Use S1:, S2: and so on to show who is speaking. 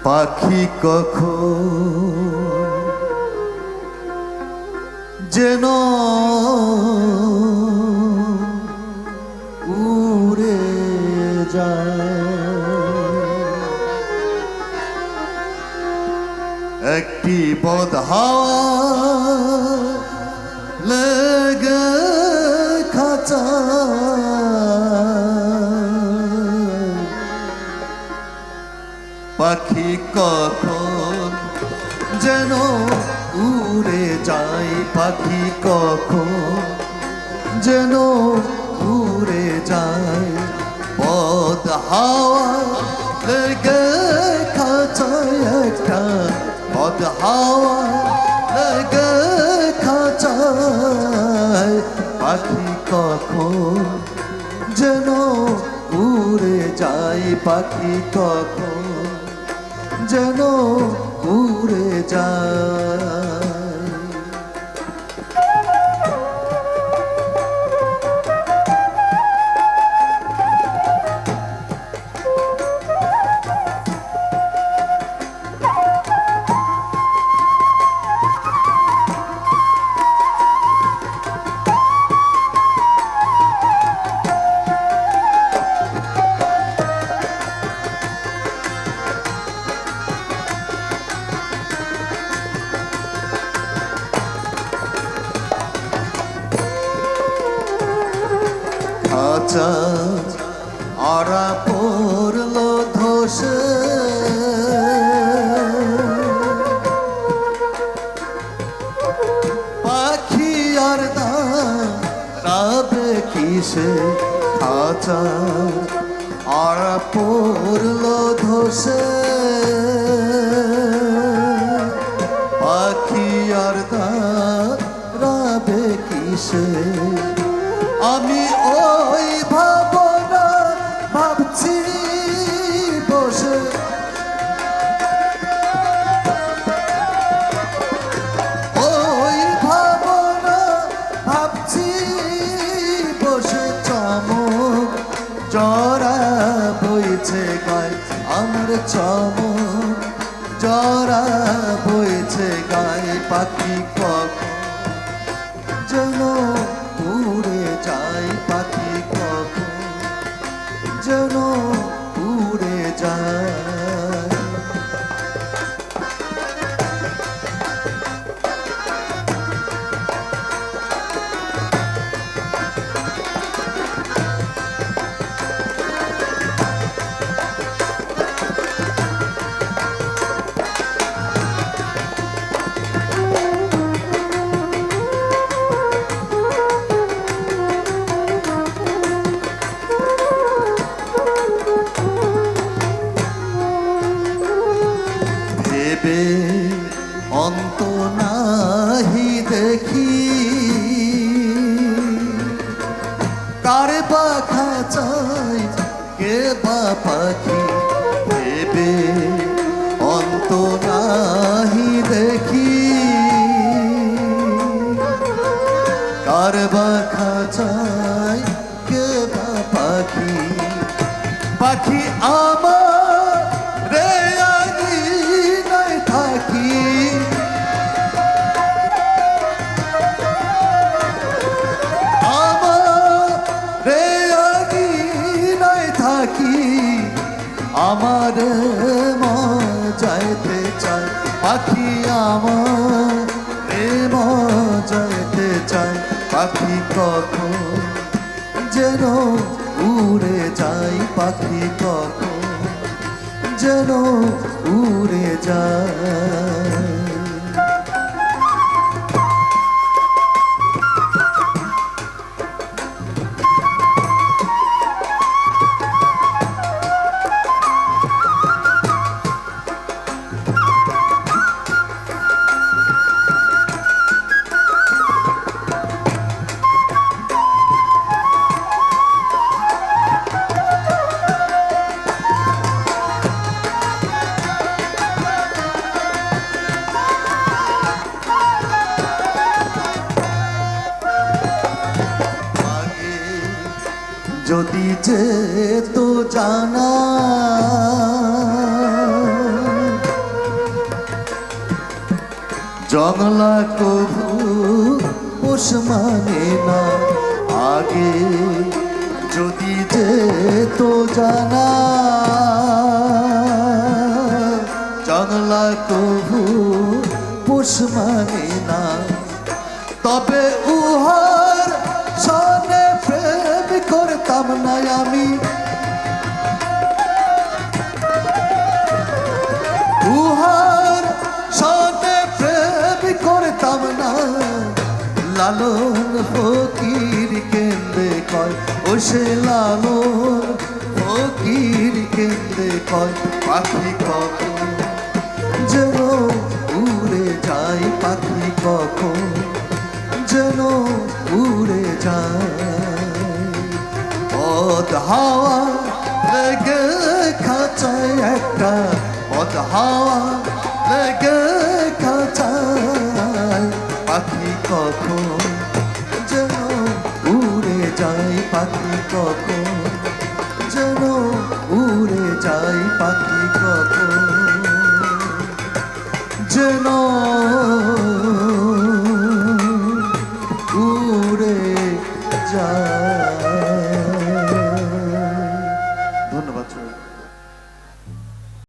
S1: পাখি কখন যেন উড়ে যায়, একটি বদ হাওয়া লেগে খাঁচা পাখি কখন যেন উড়ে যায়, পাখি কখন যেন উড়ে যায়, বদ হাওয়া লেগে খাঁচায় একটা বদ হাওয়া লেগে খাঁচায়, পাখি কখন যেন উড়ে যায়, পাখি কখন যেন উড়ে যায়। খাঁচা আড়া পড়ল ধসে, পাখি আর দাঁড়াবে কিসে, খাঁচা আড়া পড়ল ধসে, পাখি আর দাঁড়াবে কিসে, আমি ওই ভাবনা ভাবছি বসে, ওই ভাবনা ভাবছি বসে, চমক জরা বইছে গায় আমার, চমক জরা বইছে গায়, পাখি কখন যেন উড়ে যায়, পাখি কখন যেন উড়ে যায়। ভেবে অন্ত নাহি দেখি, কার বা খাঁচায় কে বা পাখি, ভেবে অন্ত নাহি দেখি, কার বা খাঁচায় কে বা পাখি, পাখি আমার রে আগিনায় থাকি, আমার রে আগিনায় থাকি, আমার মজাইতে চায়, পাখি আমার রে মজাইতে চায়, পাখি কখন যেন উড়ে যায়, পাখি কখন যেন উড়ে যায়। জানা জংলা কবু পোষ মানে না আগে যদি যেত জানা জংলা কবু পোষ মানে না তবে উহার সনে প্রেম করতাম না আমি উহার সনে প্রেম করতাম না লালন ফকির কেন্দ্রে কয় ও সে লালন ফকির কেন্দ্রে কয় পাখি কখন যেন উড়ে যায় পাখি কখন যেন উড়ে যায় পদ হাওয়া লেগে খাঁচায় একটা পদ হাওয়া লেগে খাঁচায় পাখি কখন যেন উড়ে যায় পাখি কখন যেন উড়ে যায় পাখি কখন যেন